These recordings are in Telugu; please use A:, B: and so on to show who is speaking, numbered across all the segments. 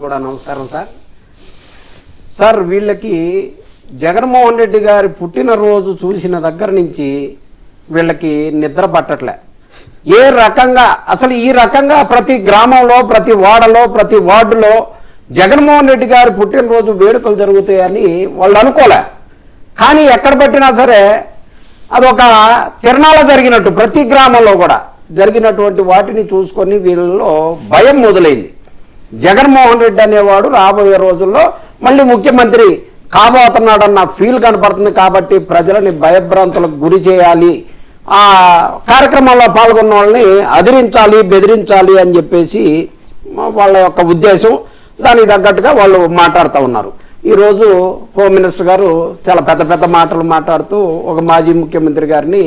A: కూడా నమస్కారం సార్. సార్ వీళ్ళకి జగన్మోహన్ రెడ్డి గారి పుట్టినరోజు చూసిన దగ్గర నుంచి వీళ్ళకి నిద్ర పట్టట్లే. ఏ రకంగా అసలు ఈ రకంగా ప్రతి గ్రామంలో, ప్రతి వాడలో, ప్రతి వార్డులో జగన్మోహన్ రెడ్డి గారి పుట్టినరోజు వేడుకలు జరుగుతాయని వాళ్ళు అనుకోలే. కానీ ఎక్కడ పట్టినా సరే అదొక తిరణాల జరిగినట్టు ప్రతి గ్రామంలో కూడా జరిగినటువంటి వాటిని చూసుకొని వీళ్ళలో భయం మొదలైంది. జగన్మోహన్ రెడ్డి అనేవాడు రాబోయే రోజుల్లో మళ్ళీ ముఖ్యమంత్రి కాబోతున్నాడన్న ఫీల్ కనపడుతుంది. కాబట్టి ప్రజలని భయభ్రాంతులకు గురి చేయాలి, ఆ కార్యక్రమంలో పాల్గొన్న వాళ్ళని అదిరించాలి, బెదిరించాలి అని చెప్పేసి వాళ్ళ యొక్క ఉద్దేశం. దానికి తగ్గట్టుగా వాళ్ళు మాట్లాడుతూ ఉన్నారు. ఈరోజు హోమ్ మినిస్టర్ గారు చాలా పెద్ద పెద్ద మాటలు మాట్లాడుతూ ఒక మాజీ ముఖ్యమంత్రి గారిని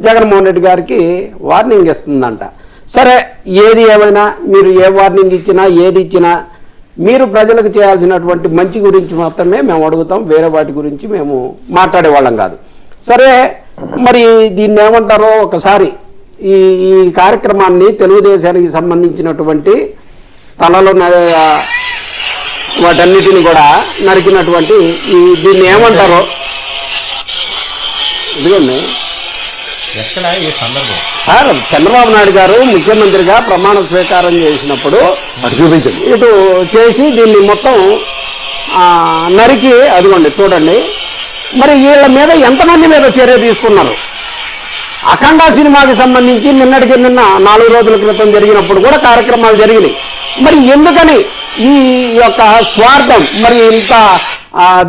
A: జగన్మోహన్ రెడ్డి గారికి వార్నింగ్ ఇస్తుందంట. సరే, ఏది ఏమైనా మీరు ఏ వార్నింగ్ ఇచ్చినా ఏది ఇచ్చినా మీరు ప్రజలకు చేయాల్సినటువంటి మంచి గురించి మాత్రమే మేము అడుగుతాం, వేరే వాటి గురించి మేము మాట్లాడేవాళ్ళం కాదు. సరే, మరి దీన్ని ఏమంటారో ఒకసారి ఈ కార్యక్రమాన్ని తెలుగుదేశానికి సంబంధించినటువంటి తలలో వాటన్నిటిని కూడా నరికినటువంటి దీన్ని ఏమంటారో ఇదిగోండి. సార్, చంద్రబాబు నాయుడు గారు ముఖ్యమంత్రిగా ప్రమాణ స్వీకారం చేసినప్పుడు ఇటు చేసి దీన్ని మొత్తం నరికి అదిగోండి చూడండి. మరి వీళ్ళ మీద ఎంతమంది మీద చర్య తీసుకున్నారు? అఖండ సినిమాకి సంబంధించి నిన్న 4 రోజుల క్రితం జరిగినప్పుడు కూడా కార్యక్రమాలు జరిగినాయి. మరి ఎందుకని ఈ యొక్క స్వార్థం? మరి ఇంత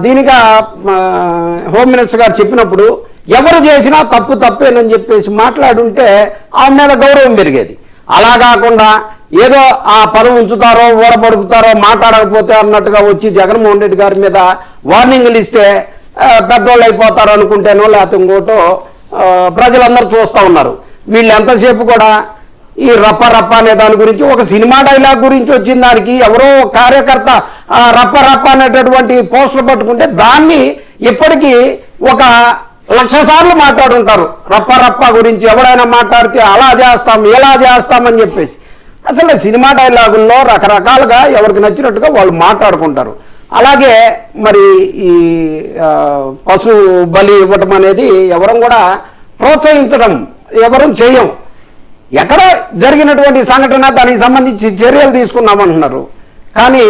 A: దీనిగా హోమ్ మినిస్టర్ గారు చెప్పినప్పుడు ఎవరు చేసినా తప్పేనని చెప్పేసి మాట్లాడుంటే ఆ మీద గౌరవం పెరిగేది. అలా కాకుండా ఏదో ఆ పదవి ఉంచుతారో ఊరబడుకుతారో మాట్లాడకపోతే అన్నట్టుగా వచ్చి జగన్మోహన్ రెడ్డి గారి మీద వార్నింగ్లు ఇస్తే పెద్దోళ్ళు అయిపోతారు అనుకుంటేనో లేకపోతే ఇంకోటో ప్రజలందరూ చూస్తూ ఉన్నారు. వీళ్ళు ఎంతసేపు కూడా ఈ రప్ప అనే దాని గురించి, ఒక సినిమా డైలాగ్ గురించి వచ్చిన దానికి ఎవరో కార్యకర్త రప్ప అనేటటువంటి పోస్టులు పట్టుకుంటే దాన్ని ఇప్పటికీ 1,00,000 సార్లు మాట్లాడుంటారు. రప్ప గురించి ఎవరైనా మాట్లాడితే అలా చేస్తాం ఇలా చేస్తామని చెప్పేసి. అసలు సినిమా డైలాగుల్లో రకరకాలుగా ఎవరికి నచ్చినట్టుగా వాళ్ళు మాట్లాడుకుంటారు. అలాగే మరి ఈ పశు బలి ఇవ్వటం అనేది ఎవరం కూడా ప్రోత్సహించడం ఎవరం చేయం. ఎక్కడ జరిగినటువంటి సంఘటన దానికి సంబంధించి చర్యలు తీసుకున్నామంటున్నారు. కానీ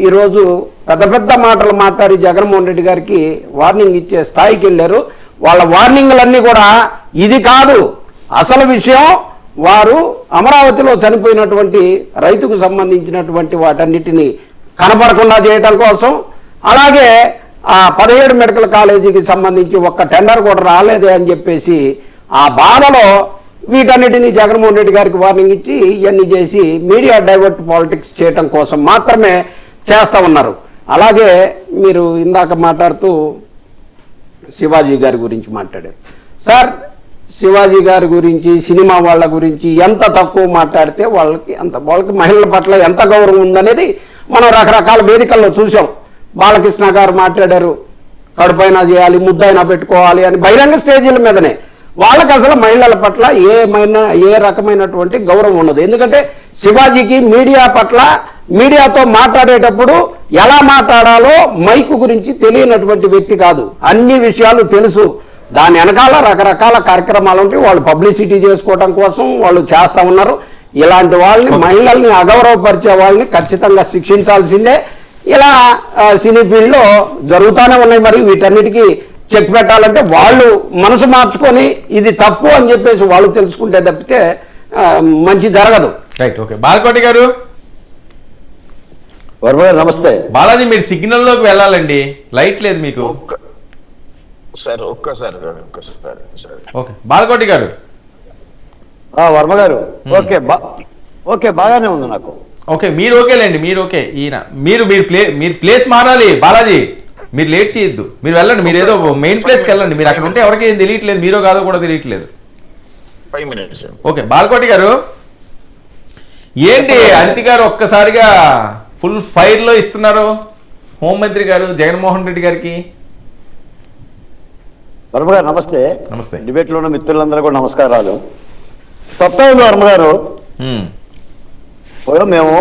A: ఈరోజు పెద్ద మాటలు మాట్లాడి జగన్మోహన్ రెడ్డి గారికి వార్నింగ్ ఇచ్చే స్థాయికి వెళ్ళారు. వాళ్ళ వార్నింగ్లన్నీ కూడా ఇది కాదు, అసలు విషయం వారు అమరావతిలో చనిపోయినటువంటి రైతుకు సంబంధించినటువంటి వాటన్నిటిని కనపడకుండా చేయటం కోసం, అలాగే ఆ 17 మెడికల్ కాలేజీకి సంబంధించి ఒక్క టెండర్ కూడా రాలేదే అని చెప్పేసి ఆ బాధలో వీటన్నిటినీ జగన్మోహన్ రెడ్డి గారికి వార్నింగ్ ఇచ్చి ఇవన్నీ చేసి మీడియా డైవర్ట్ పాలిటిక్స్ చేయటం కోసం మాత్రమే చేస్తూ ఉన్నారు. అలాగే మీరు ఇందాక మాట్లాడుతూ శివాజీ గారి గురించి మాట్లాడారు. సార్, శివాజీ గారి గురించి, సినిమా వాళ్ళ గురించి ఎంత తక్కువ మాట్లాడితే వాళ్ళకి మహిళల పట్ల ఎంత గౌరవం ఉందనేది మనం రకరకాల వేదికల్లో చూసాం. బాలకృష్ణ గారు మాట్లాడారు, కడుపైనా చేయాలి, ముద్దైనా పెట్టుకోవాలి అని బహిరంగ స్టేజీల మీదనే. వాళ్ళకి అసలు మహిళల పట్ల ఏ రకమైనటువంటి గౌరవం ఉండదు. ఎందుకంటే శివాజీకి మీడియా పట్ల, మీడియాతో మాట్లాడేటప్పుడు ఎలా మాట్లాడాలో మైకు గురించి తెలియనటువంటి వ్యక్తి కాదు. అన్ని విషయాలు తెలుసు. దాని వెనకాల రకరకాల కార్యక్రమాలు ఉంటాయి. వాళ్ళు పబ్లిసిటీ చేసుకోవడం కోసం వాళ్ళు చేస్తూ ఉన్నారు. ఇలాంటి వాళ్ళని, మహిళల్ని అగౌరవపరిచే వాళ్ళని ఖచ్చితంగా శిక్షించాల్సిందే. ఇలా సినీ ఫీల్డ్లో జరుగుతూనే ఉన్నాయి. మరి వీటన్నిటికీ చెక్ పెట్టాలంటే వాళ్ళు మనసు మార్చుకొని ఇది తప్పు అని చెప్పేసి వాళ్ళు తెలుసుకుంటే తప్పితే మంచి జరగదు.
B: Right, okay. బాలకోటి గారు
C: నమస్తే.
B: బాలాజీ, మీరు సిగ్నల్లోకి వెళ్ళాలండి, లైట్ లేదు మీకు.
C: ఒక్కసారి
B: ఓకే బాలకోటి గారు.
C: వర్మ గారు, ఓకే బాగానే ఉంది నాకు.
B: ఓకే, మీరు ఓకేలేండి, మీరు ఓకే. ఈయన మీరు ప్లేస్ మారాలి. బాలాజీ, మీరు లేట్ చేయొద్దు, మీరు వెళ్ళండి. మీరు ఏదో మెయిన్ ప్లేస్కి వెళ్ళండి. మీరు అక్కడ ఉంటే ఎవరికి ఏం తెలియట్లేదు, మీరో కాదో కూడా తెలియట్లేదు.
D: 5 minutes.
B: ఓకే బాలకోటి గారు, ఏంటి అనితి గారు ఒక్కసారిగా ఫుల్ ఫైర్లో ఇస్తున్నారు హోంమంత్రి గారు జగన్మోహన్ రెడ్డి గారికి?
C: వర్మ గారు నమస్తే.
B: నమస్తే.
C: డిబేట్లో ఉన్న మిత్రులందరూ కూడా నమస్కారాలు. తప్పే ఉంది వర్మ గారు. మేము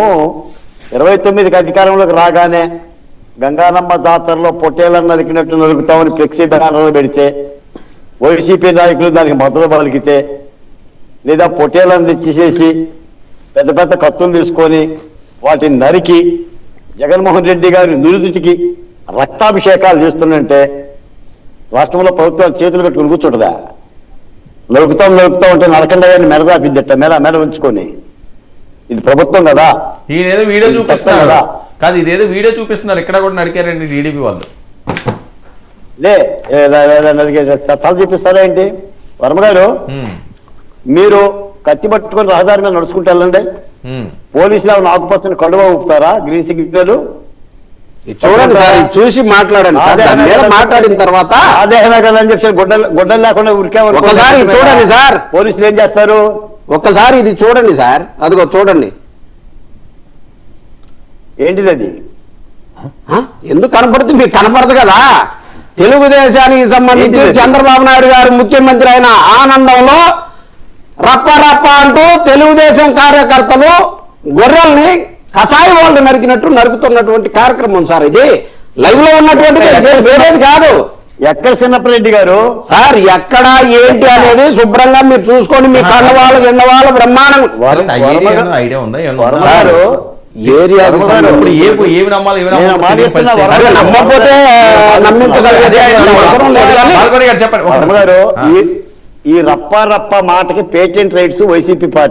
C: 29కి అధికారంలోకి రాగానే గంగానమ్మ జాతరలో పొట్టేలను నరికినట్టు నరుకుతామని ఫ్లెక్సీ బ్యానర్లు పెడితే వైసీపీ నాయకులు దానికి మద్దతు పలికితే, లేదా పొట్టేలను తెచ్చేసేసి పెద్ద పెద్ద కత్తులు తీసుకొని వాటిని నరికి జగన్మోహన్ రెడ్డి గారి నురుదుటికి రక్తాభిషేకాలు చేస్తుందంటే రాష్ట్రంలో ప్రభుత్వం చేతులు పెట్టుకుని కూర్చుంటుందా? నరుకుతాం ఉంటే నరకండ గారిని మెడదాపిద్దట మెడ ఉంచుకొని. ఇది ప్రభుత్వం కదా.
B: ఈయనేదో వీడియో
C: ఇది
B: చూపిస్తున్నాడు
C: కదా.
B: కాదు, ఇదేదో వీడియో చూపిస్తున్నారు, ఇక్కడ కూడా నడికారండి టీడీపీ వాళ్ళు.
C: తల చూపిస్తారా ఏంటి? వర్మ గారు,
B: ఉమ్,
C: మీరు కత్తి పట్టుకొని రహదారి మీద నడుచుకుంటూ వెళ్ళండి.
B: ఉమ్.
C: పోలీసులు ఆకుపచ్చని కడువ ఊపుతారా? గ్రీన్ సిగ్నల్
A: ఇది చూడండి సార్, ఇది చూసి మాట్లాడండి సార్. దాని మీద మాట్లాడిన తర్వాత
C: అదేనా కదా అని చెప్పి గొడ్డలు లేకుండా ఉరికేమని
A: ఒకసారి ఇది చూడండి సార్.
C: పోలీసులు ఏం చేస్తారు?
A: ఒక్కసారి ఇది చూడండి సార్, అదిగో చూడండి.
C: ఏంటిది అది?
A: ఎందుకు కనపడుతుంది? మీకు కనపడదు కదా. తెలుగుదేశానికి సంబంధించి
C: ఏంటిది?
A: చంద్రబాబు నాయుడు గారు ముఖ్యమంత్రి అయిన ఆనందంలో రప్ప రప్ప అంటూ తెలుగుదేశం కార్యకర్తలు గొర్రెల్ని కషాయి వాళ్ళు నరికినట్టు నరుకుతున్నటువంటి కార్యక్రమం సార్. ఇది లైవ్ లో ఉన్నటువంటిది, వేరేది కాదు.
C: ఎక్కడ చిన్నప్పరెడ్డి గారు?
A: సార్ ఎక్కడ ఏంటి అనేది శుభ్రంగా మీరు చూసుకోండి. మీ కండవాళ్ళు గిండవాళ్ళు బ్రహ్మాండం.
B: ఐడియా ఉందా? ఏమన్నా ఉందా?
A: సార్ ఏరియా
B: ఇప్పుడు ఏమి నమ్మాలి, ఏమి
C: నేను
B: నమ్మాలి
C: మాట్లాడుతున్నా
B: తెలియని పరిస్థితి.
C: వరద
A: నమ్మకపోతే నమ్మించగలిగేది అవసరం లేదు కానీ
B: పాల్గొని గారు చెప్పండి.
C: వర్మ గారు, ఈ రప్ప రప్ప మాటకి పేటెంట్ రైట్స్ వైసీపీ పార్టీ